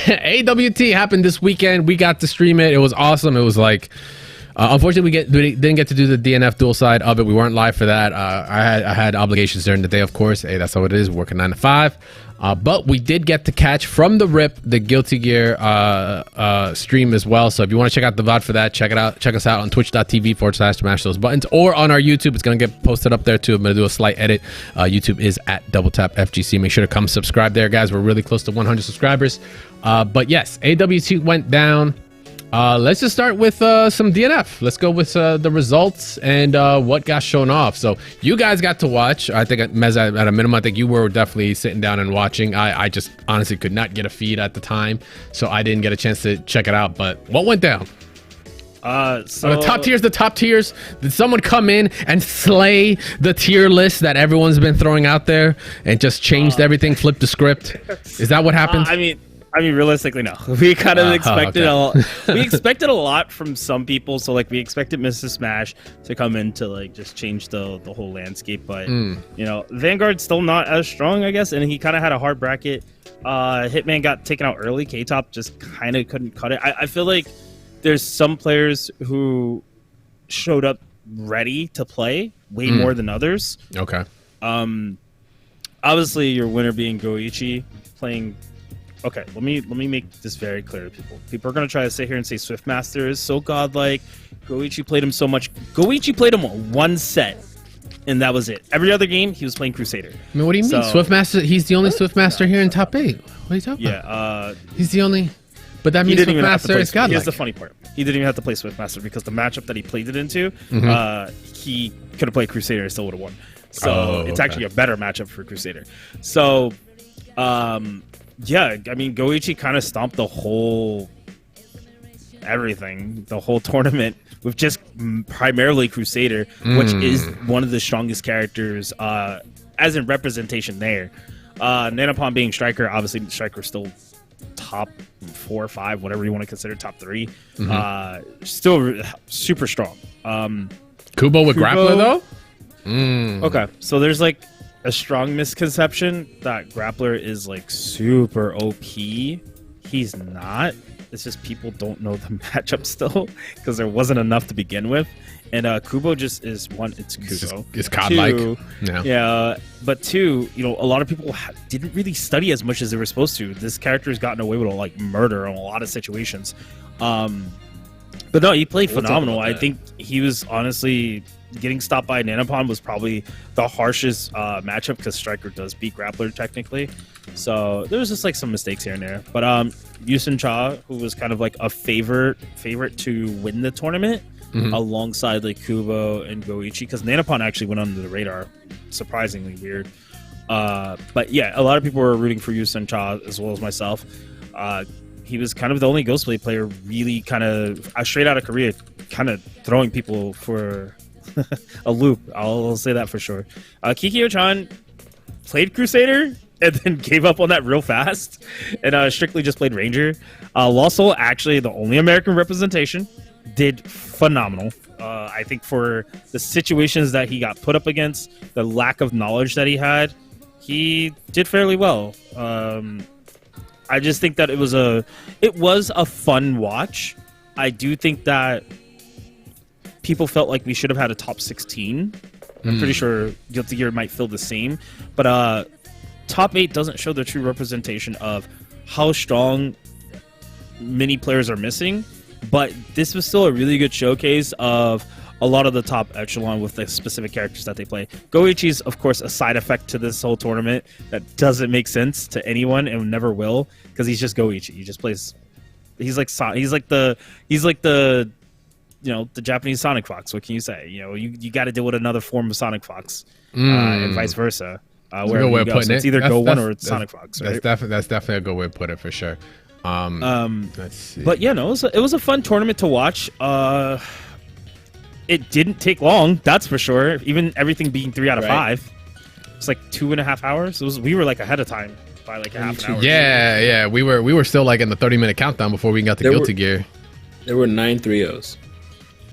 AWT happened this weekend. We got to stream it. It was awesome. It was like, unfortunately, we didn't get to do the DNF Duel side of it. We weren't live for that. I had obligations during the day, of course. Hey, that's how it is. Working 9 to 5. But we did get to catch from the rip the Guilty Gear stream as well. So if you want to check out the VOD for that, check it out. Check us out on twitch.tv/smash those buttons, or on our YouTube. It's going to get posted up there too. I'm going to do a slight edit. YouTube is at DoubleTapFGC. Make sure to come subscribe there, guys. We're really close to 100 subscribers. But yes, AWT went down. Let's just start with some DNF. Let's go with the results and what got shown off. So you guys got to watch. I think, Mez, at a minimum, I think you were definitely sitting down and watching. I just honestly could not get a feed at the time, so I didn't get a chance to check it out. But what went down? So the top tiers. Did someone come in and slay the tier list that everyone's been throwing out there and just changed everything, flipped the script? Is that what happened? I mean, realistically, no. We kind of expected we expected a lot from some people. So, like, we expected Mrs. Smash to come in to, like, just change the whole landscape. But, you know, Vanguard's still not as strong, I guess. And he kind of had a hard bracket. Hitman got taken out early. K-Top just kind of couldn't cut it. I feel like there's some players who showed up ready to play way more than others. Okay. Obviously, your winner being Goichi playing... Okay, let me make this very clear to people. People are going to try to sit here and say Swiftmaster is so godlike. Goichi played him so much. Goichi played him one set, and that was it. Every other game, he was playing Crusader. I mean, what do you mean? Swiftmaster? He's the only Swiftmaster here in top 8. What are you talking about? He's the only... But that means Swiftmaster is godlike. Here's the funny part. He didn't even have to play Swiftmaster because the matchup that he played it into, he could have played Crusader and still would have won. So it's actually a better matchup for Crusader. So... yeah, I mean, Goichi kind of stomped the whole tournament with just primarily Crusader, which is one of the strongest characters as in representation there. Nanopon being Striker, obviously Striker's still top 4 or 5, whatever you want to consider top 3. Still super strong. Kubo with Grappler, though? Okay, so there's like a strong misconception that Grappler is like super OP. He's not. It's just people don't know the matchup still because there wasn't enough to begin with. And Kubo just is one. It's Kubo. It's godlike. Yeah. But 2, you know, a lot of people didn't really study as much as they were supposed to. This character has gotten away with like murder in a lot of situations. But no, he played phenomenal. I think he was honestly. Getting stopped by Nanopon was probably the harshest matchup because Striker does beat Grappler technically. So there was just like some mistakes here and there. But Yusun Cha, who was kind of like a favorite to win the tournament alongside like Kubo and Goichi, because Nanopon actually went under the radar. Surprisingly weird. But yeah, a lot of people were rooting for Yusun Cha as well as myself. He was kind of the only Ghostblade player really kind of straight out of Korea, kind of throwing people for... a loop. I'll say that for sure. Kikyo-chan played Crusader and then gave up on that real fast and strictly just played Ranger. Lawsol, actually the only American representation, did phenomenal. I think for the situations that he got put up against, the lack of knowledge that he had, he did fairly well. I just think that it was a fun watch. I do think that people felt like we should have had a top 16. I'm pretty sure Guilty Gear might feel the same. But top 8 doesn't show the true representation of how strong many players are missing. But this was still a really good showcase of a lot of the top echelon with the specific characters that they play. Goichi's, of course, a side effect to this whole tournament that doesn't make sense to anyone and never will, because he's just Goichi. He just plays... He's like the you know, the Japanese Sonic Fox. What can you say? You know, you got to deal with another form of Sonic Fox, and vice versa. Wherever you go. So it's either Go1 or it's Sonic Fox. Right? That's definitely a good way to put it for sure. Let's see. But yeah, no, it was a fun tournament to watch. It didn't take long, that's for sure. Even everything being 3 out of 5, it's like 2.5 hours. We were like ahead of time by like half an hour. Yeah. We were still like in the 30-minute countdown before we got the Guilty Gear. There were 9 3-0s.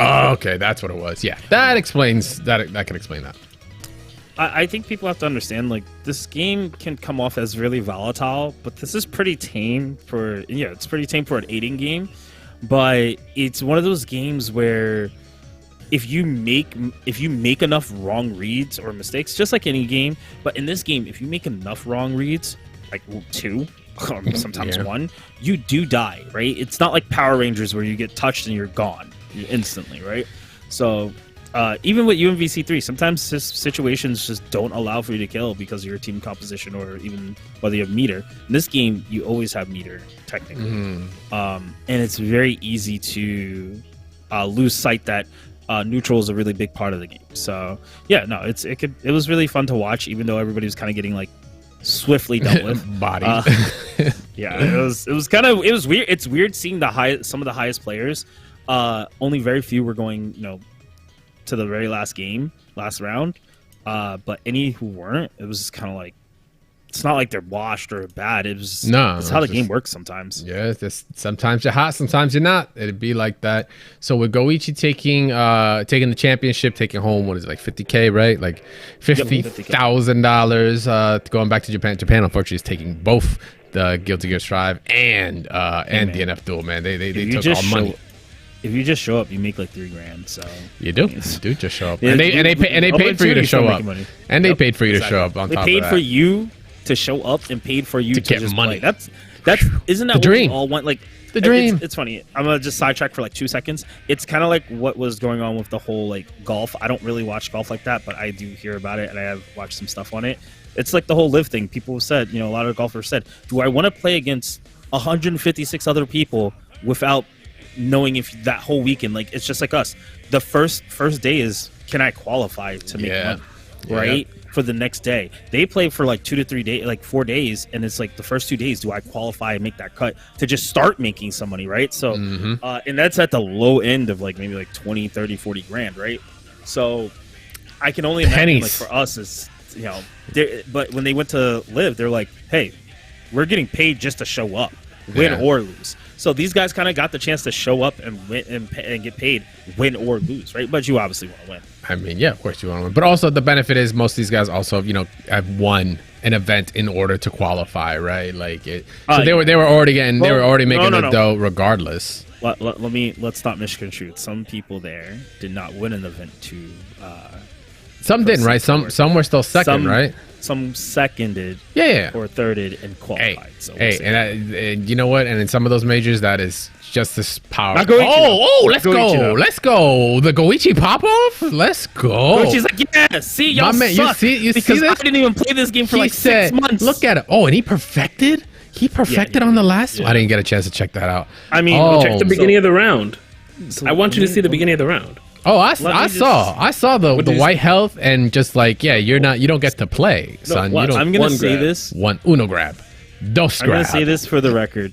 Oh, okay, that's what it was. Yeah, that explains that. That can explain that. I think people have to understand, like, this game can come off as really volatile, but this is pretty tame for, it's pretty tame for an 8-in game. But it's one of those games where if you make enough wrong reads or mistakes, just like any game, but in this game, if you make enough wrong reads, like 2, sometimes 1, you do die, right? It's not like Power Rangers where you get touched and you're gone instantly, right? So even with UMVC3, sometimes situations just don't allow for you to kill because of your team composition or even whether you have meter. In this game, you always have meter, technically. And it's very easy to lose sight that neutral is a really big part of the game. So yeah, no, it was really fun to watch, even though everybody was kind of getting like swiftly dealt with. Body. Yeah, it was weird. It's weird seeing some of the highest players. Only very few were going, to the very last round. But any who weren't, it was kind of like, it's not like they're washed or bad. It's how the game works sometimes. Yeah, sometimes you're hot, sometimes you're not. It'd be like that. So with Goichi taking the championship, taking home, what is it, like $50K, right? Like $50,000 going back to Japan. Japan, unfortunately, is taking both the Guilty Gear Strive and DNF Duel, man. They took all money. If you just show up, you make like $3,000. So you do just show up, and they paid for you to show up, and they paid for you to show up. On top of that, they paid for you to show up and paid for you to get just money. Play. Isn't that the what dream? We all want? Like the dream. It's funny. I'm gonna just sidetrack for like 2 seconds. It's kind of like what was going on with the whole like golf. I don't really watch golf like that, but I do hear about it, and I have watched some stuff on it. It's like the whole live thing. People have said, a lot of golfers said, do I want to play against 156 other people without knowing if that whole weekend, like, it's just like us. The first day is, can I qualify to make money, right? For the next day. They play for like 2 to 3 days, like 4 days, and it's like the first 2 days, do I qualify and make that cut to just start making some money, right? So, and that's at the low end of like maybe like 20, 30, 40 grand, right? So I can only imagine, like, for us is, but when they went to live, they're like, hey, we're getting paid just to show up, win or lose. So these guys kind of got the chance to show up and win and get paid, win or lose, right? But you obviously want to win. I mean, yeah, of course you want to win. But also the benefit is most of these guys also, have won an event in order to qualify, right? Like it. So they were already making the dough regardless. Let's not misconstrue. Some people there did not win an event to. Some didn't, right? Some were still second, right? Some seconded, or thirded and qualified. And you know what? And in some of those majors, that is just as powerful. Let's go! The Goichi pop off. Let's go! Goichi's like, yeah. See, y'all suck. You see this? I didn't even play this game for 6 months. Look at it. Oh, and he perfected. On the last one. I didn't get a chance to check that out. I mean, check the beginning of the round. I want you to see the beginning of the round. Oh, I saw the white health and just like, you don't get to play, son. I'm gonna say this. One uno grab, dos grab. I'm gonna say this for the record.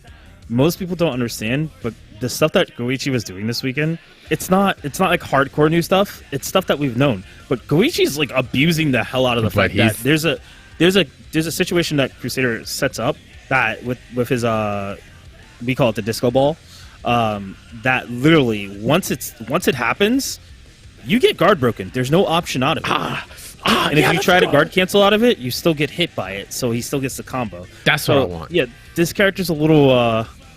Most people don't understand, but the stuff that Goichi was doing this weekend, it's not like hardcore new stuff. It's stuff that we've known. But Goichi's like abusing the hell out of the fact that there's a situation that Crusader sets up that with his we call it the disco ball. That literally once it happens, you get guard broken. There's no option out of it. And if you try to guard cancel out of it, you still get hit by it. So he still gets the combo. That's what I want. Yeah, this character's a little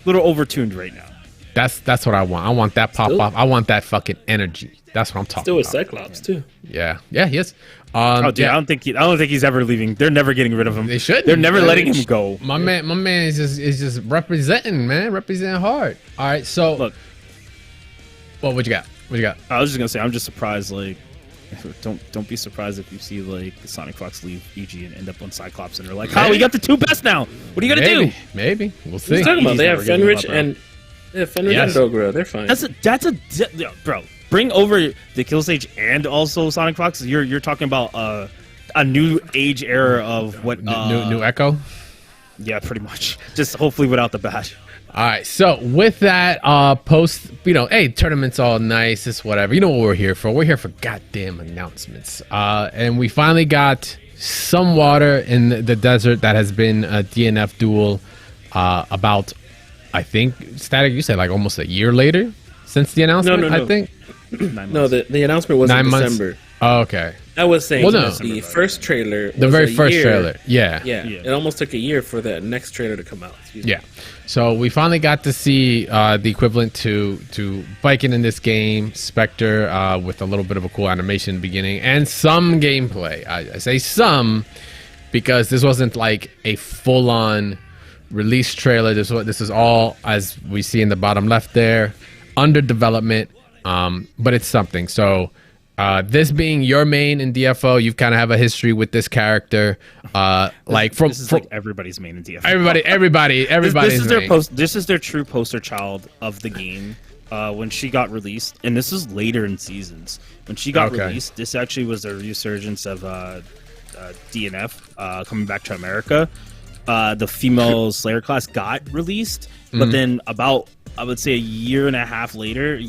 overtuned right now. That's what I want. I want that pop off. I want that fucking energy. That's what I'm talking about. Still with Cyclops too. Yeah, he is. I don't think he's ever leaving. They're never getting rid of him. They should. They're never letting him go. My man is just representing, man. Representing hard. All right, so look. Well, what you got? I was just gonna say, I'm just surprised. Like, don't be surprised if you see like Sonic Fox leave EG and end up on Cyclops, and they're like, "Oh, we got the 2 best now. What are you gonna do?" Maybe we'll see. What are you talking about? They have Fenrich and Dogra. They're fine. Bro. Bring over the Kill Stage and also Sonic Fox. You're talking about a new age era of what new Echo. Yeah, pretty much. Just hopefully without the badge. All right. So with that, post, hey, tournament's all nice. It's whatever. You know what we're here for? We're here for goddamn announcements. And we finally got some water in the desert that has been a DNF Duel about, I think, Static, you said like almost a year later since the announcement. No. I think. 9 months. No, the announcement was 9 in months. December. Oh, okay. I was saying Well, no. the first trailer, The was very a first year. trailer. Yeah. Yeah, it almost took a year for the next trailer to come out. Excuse me. Yeah. So we finally got to see the equivalent to biking in this game, Spectre, with a little bit of a cool animation in the beginning and some gameplay. I say some because this wasn't like a full-on release trailer. This is all, as we see in the bottom left there, under development, but it's something. So this being your main in DFO, you kind of have a history with this character. Like from This is like everybody's main in DFO. everybody. This is their main. This is their true poster child of the game. When she got released, and this is later in seasons. When she got released, this actually was a resurgence of DNF coming back to America. The female Slayer class got released, but then about, I would say, a year and a half later,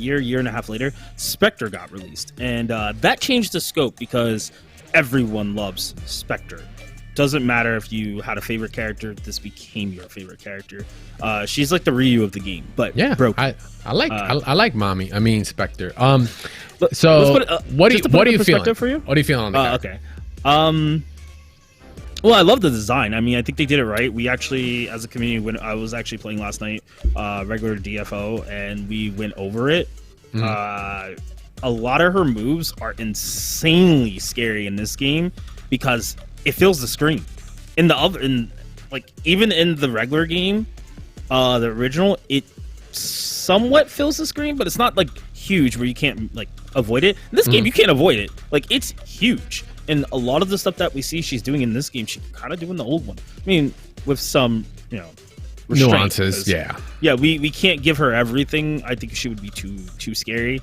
Spectre got released. And that changed the scope because everyone loves Spectre. Doesn't matter if you had a favorite character, this became your favorite character. She's like the Ryu of the game, but Yeah, broken. I like mommy. I mean Spectre. Let's So put it, what just to do put it you in feeling? perspective for you? What are you feeling on the character? Okay. Well, I love the design. I mean, I think they did it right. We actually, as a community, when I was actually playing last night, regular DFO, and we went over it. A lot of her moves are insanely scary in this game because it fills the screen. Even in the regular game, the original, it somewhat fills the screen, but it's not like huge where you can't like avoid it. In this game, you can't avoid it. Like, it's huge. And a lot of the stuff that we see she's doing in this game, she can kind of do in the old one. I mean, with some, restraint, Nuances, yeah. Yeah, we can't give her everything. I think she would be too scary.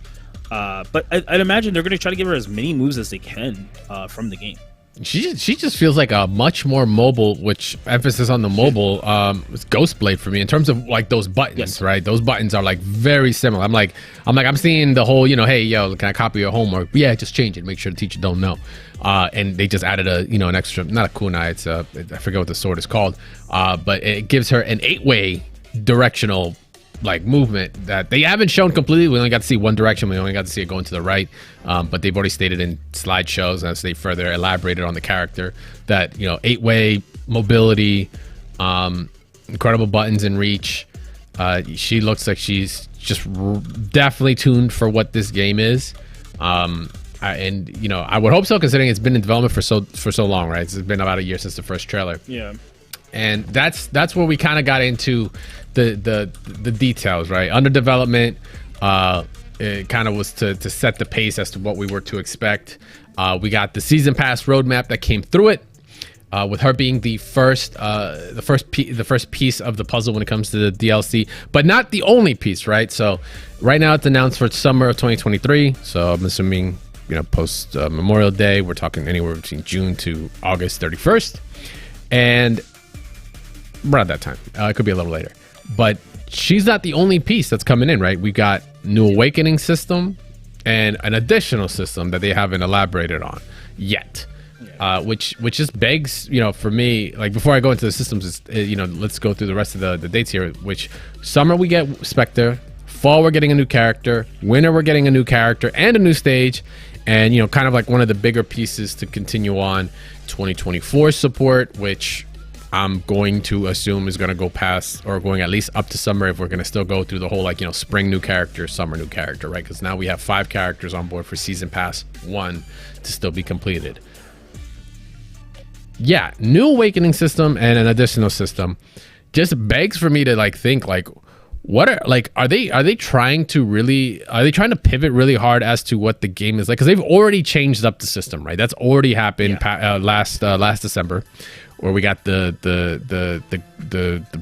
But I'd imagine they're going to try to give her as many moves as they can from the game. She just feels like a much more mobile, which emphasis on the mobile, it's Ghostblade for me in terms of like those buttons, Yes. right? Those buttons are like very similar. I'm seeing the whole, hey, yo, can I copy your homework? Yeah, just change it. Make sure the teacher don't know. And they just added an extra, not a kunai. It's I forget what the sword is called. But it gives her an 8-way directional like movement that they haven't shown completely. We only got to see one direction. We only got to see it going to the right, but they've already stated in slideshows as they further elaborated on the character that 8-way mobility, incredible buttons and reach. She looks like she's just definitely tuned for what this game is. I would hope so, considering it's been in development for so long, right? It's been about a year since the first trailer. Yeah. And that's where we kind of got into the details, right? Under development, it kind of was to set the pace as to what we were to expect. We got the season pass roadmap that came through it, with her being the first piece of the puzzle when it comes to the DLC, but not the only piece, right? So right now it's announced for summer of 2023. So I'm assuming post Memorial Day, we're talking anywhere between June to August 31st, and around that time. It could be a little later. But she's not the only piece that's coming in, right? We got New Awakening system and an additional system that they haven't elaborated on yet. Which just begs, for me, like before I go into the systems, let's go through the rest of the dates here. Which summer we get Spectre, fall we're getting a new character, winter we're getting a new character and a new stage, and kind of like one of the bigger pieces to continue on 2024 support, which I'm going to assume is going to go past or going at least up to summer if we're going to still go through the whole spring new character, summer new character, right? Because now we have 5 characters on board for Season Pass 1 to still be completed. Yeah, New Awakening system and an additional system just begs for me to think what are they trying to pivot really hard as to what the game is like, because they've already changed up the system, right? That's already happened last December, where we got the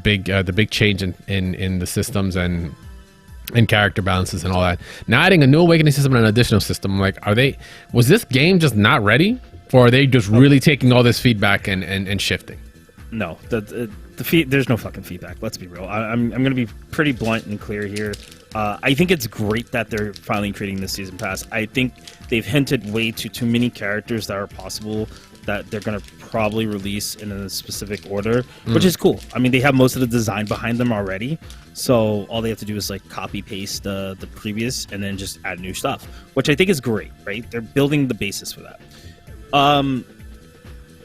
big change in the systems and character balances and all that. Now adding a New Awakening system and an additional system, was this game just not ready, or are they just really taking all this feedback and shifting? No, there's no fucking feedback. Let's be real. I'm going to be pretty blunt and clear here. I think it's great that they're finally creating this season pass. I think they've hinted way too many characters that are possible that they're gonna probably release in a specific order, which is cool. I mean, they have most of the design behind them already, so all they have to do is like copy paste the previous and then just add new stuff, which I think is great. Right? They're building the basis for that.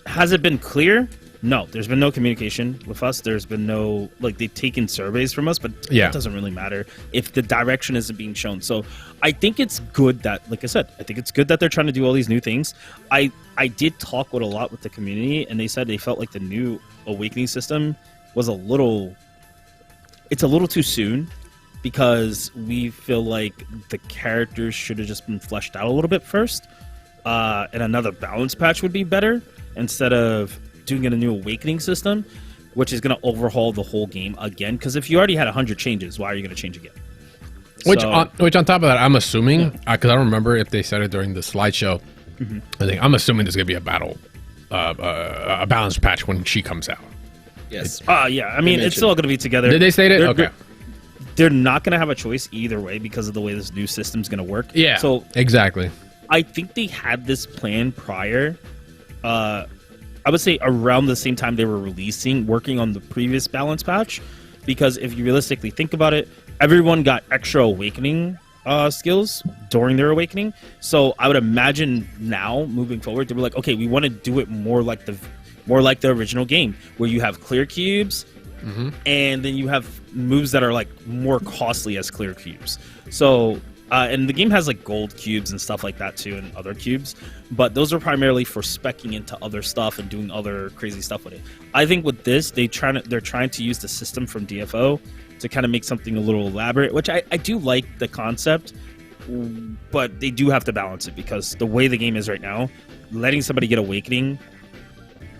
Has it been clear? No, there's been no communication with us. There's been no, like, they've taken surveys from us, but it doesn't really matter if the direction isn't being shown. So I think it's good that, like I said, I think it's good that they're trying to do all these new things. I did talk with a lot with the community, and they said they felt like the new Awakening system was a little too soon, because we feel like the characters should have just been fleshed out a little bit first, and another balance patch would be better instead of doing a new Awakening system, which is going to overhaul the whole game again. Because if you already had 100 changes, why are you going to change again? Which on top of that, I'm assuming, because I don't remember if they said it during the slideshow. I'm assuming there's going to be a battle, a balance patch when she comes out. Yes. Yeah. I mean, it's still going to be together. Did they state it? Okay. They're not going to have a choice either way because of the way this new system's going to work. Yeah. So exactly. I think they had this plan prior. I would say around the same time they were working on the previous balance patch, because if you realistically think about it, everyone got extra Awakening skills during their Awakening. So I would imagine now, moving forward, they were like, okay, we want to do it more like the original game, where you have clear cubes, and then you have moves that are like more costly as clear cubes. So and the game has like gold cubes and stuff like that too, and other cubes, but those are primarily for speccing into other stuff and doing other crazy stuff with it. I think with this, they're trying to use the system from DFO to kind of make something a little elaborate, which I do like the concept, but they do have to balance it, because the way the game is right now, letting somebody get Awakening,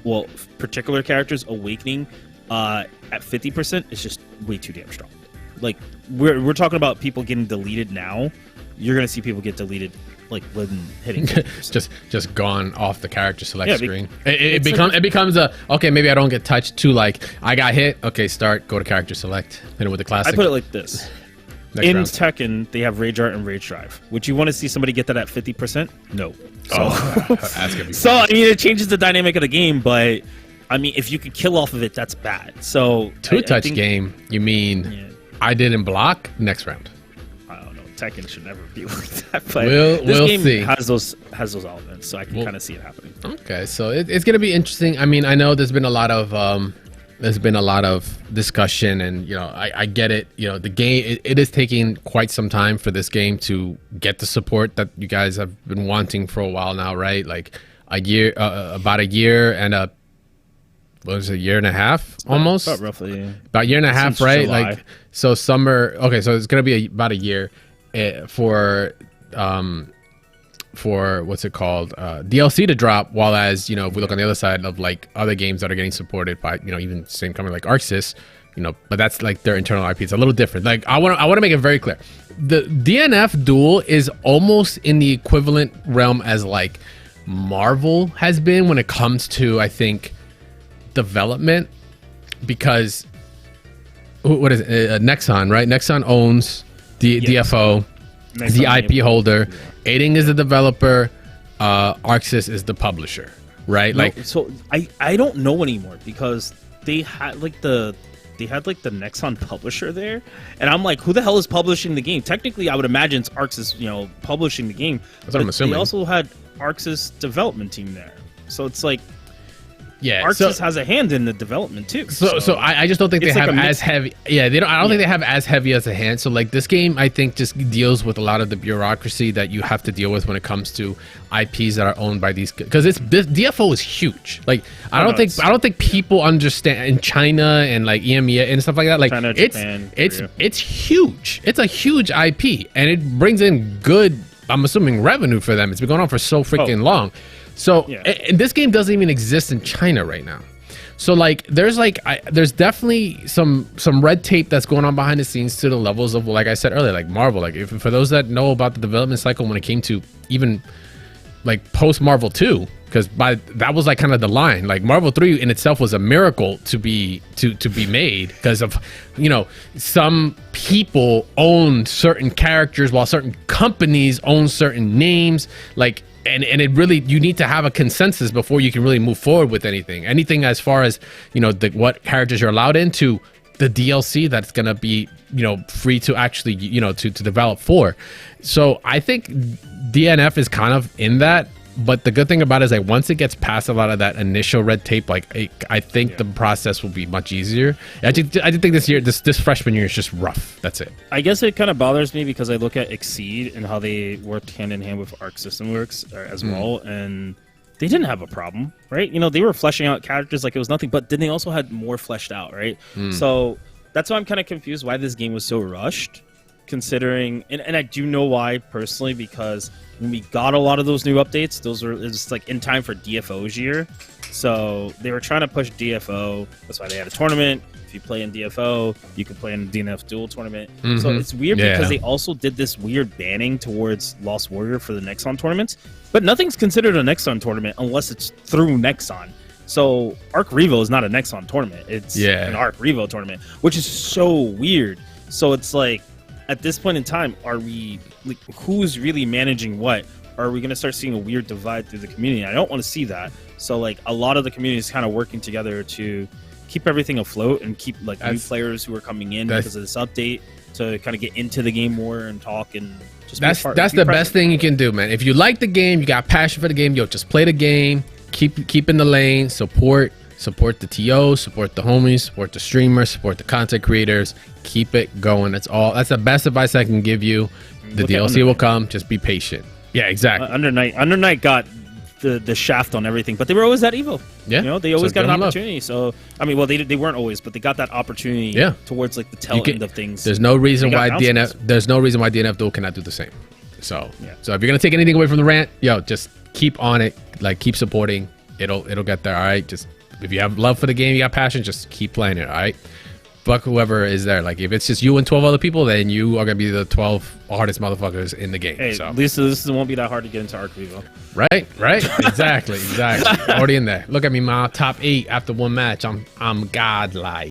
well, particular characters Awakening at 50% is just way too damn strong. Like, we're talking about people getting deleted now. You're gonna see people get deleted like when hitting just gone off the character select screen. It becomes a okay, maybe I don't get touched, to like I got hit, okay, start, go to character select, hit it with the classic. I put it like this. In round. Tekken, they have Rage Art and Rage Drive. Would you want to see somebody get that at 50%? No. So, that's gonna be so I mean, it changes the dynamic of the game, but I mean, if you could kill off of it, that's bad. So two-touch game, you mean? Yeah. I didn't block, next round. I don't know. Tekken should never be like that. But we'll game see. has those elements, so I can kind of see it happening. Okay, so it's gonna be interesting. I mean, I know there's been a lot of discussion, and you know, I get it. You know, the game it is taking quite some time for this game to get the support that you guys have been wanting for a while now, right? Like about a year and a. What was it, a year and a half almost? About roughly. About a year and a half, right? July. Like, so summer. Okay, so it's gonna be about a year for what's it called, DLC to drop. While as you know, if we look on the other side of like other games that are getting supported by even same company like ArcSys, but that's like their internal IP. It's a little different. Like I want to make it very clear. The DNF Duel is almost in the equivalent realm as like Marvel has been when it comes to, I think, development, because what is it? Nexon, right? Nexon owns the DFO, is the IP holder. Yeah. Aiding is the developer. ArcSys is the publisher, right? No, like, so I don't know anymore, because they had like the Nexon publisher there, and I'm like, who the hell is publishing the game? Technically, I would imagine it's ArcSys, publishing the game. That's what I'm assuming. They also had ArcSys development team there, so it's like. Yeah, ArcSys has a hand in the development too. So I just don't think they have as heavy. Yeah, they don't. I don't think they have as heavy as a hand. So like this game, I think just deals with a lot of the bureaucracy that you have to deal with when it comes to IPs that are owned by these. Because this DFO is huge. Like I don't think people understand in China and like EMEA and stuff like that. Like China, Japan, it's huge. It's a huge IP, and it brings in good, I'm assuming, revenue for them. It's been going on for so freaking long. So and this game doesn't even exist in China right now. So like there's definitely some red tape that's going on behind the scenes to the levels of, like I said earlier, like Marvel. Like if for those that know about the development cycle when it came to even like post Marvel 2, because that was like kind of the line. Like Marvel 3 in itself was a miracle to be made, because of some people owned certain characters while certain companies own certain names. Like and it really, you need to have a consensus before you can really move forward with anything as far as, you know, what characters you're allowed into the DLC that's going to be, you know, free to actually, you know, to develop for. So I think DNF is kind of in that. But the good thing about it is, like, once it gets past a lot of that initial red tape, like, I think the process will be much easier. I did think this freshman year is just rough. That's it. I guess it kind of bothers me because I look at Exceed and how they worked hand in hand with Arc System Works as well, and they didn't have a problem, right? You know, they were fleshing out characters like it was nothing, but then they also had more fleshed out, right? So that's why I'm kind of confused why this game was so rushed, considering, and I do know why personally, because when we got a lot of those new updates, it was like in time for DFO's year. So they were trying to push DFO. That's why they had a tournament. If you play in DFO, you can play in the DNF Duel tournament. So it's weird because they also did this weird banning towards Lost Warrior for the Nexon tournaments. But nothing's considered a Nexon tournament unless it's through Nexon. So Arc Revo is not a Nexon tournament. It's an Arc Revo tournament, which is so weird. So it's like, at this point in time, are we, like, who's really managing what? Are we going to start seeing a weird divide through the community? I don't want to see that. So, like, a lot of the community is kind of working together to keep everything afloat and keep, like, new players who are coming in because of this update to kind of get into the game more and talk and just that's the best thing you can do, man. If you like the game, you got passion for the game, yo, just play the game, keep in the lane, support the TO, support the homies, support the streamers, support the content creators. Keep it going. That's the best advice I can give you. The DLC will come. Just be patient. Yeah, exactly. Under Night got the shaft on everything, but they were always at Evo. Yeah, you know, they always got an opportunity. So I mean, well, they weren't always, but they got that opportunity. Towards like the tail end of things. There's no reason why DNF Duel cannot do the same. So so if you're gonna take anything away from the rant, yo, just keep on it. Like, keep supporting. It'll get there. All right, just. If you have love for the game, you got passion, just keep playing it, all right? Fuck whoever is there. Like, if it's just you and 12 other people, then you are going to be the 12 hardest motherfuckers in the game. Hey, so. at least this won't be that hard to get into Arc Revo. Right? Exactly. Already in there. Look at me, ma. Top 8 after one match. I'm godlike.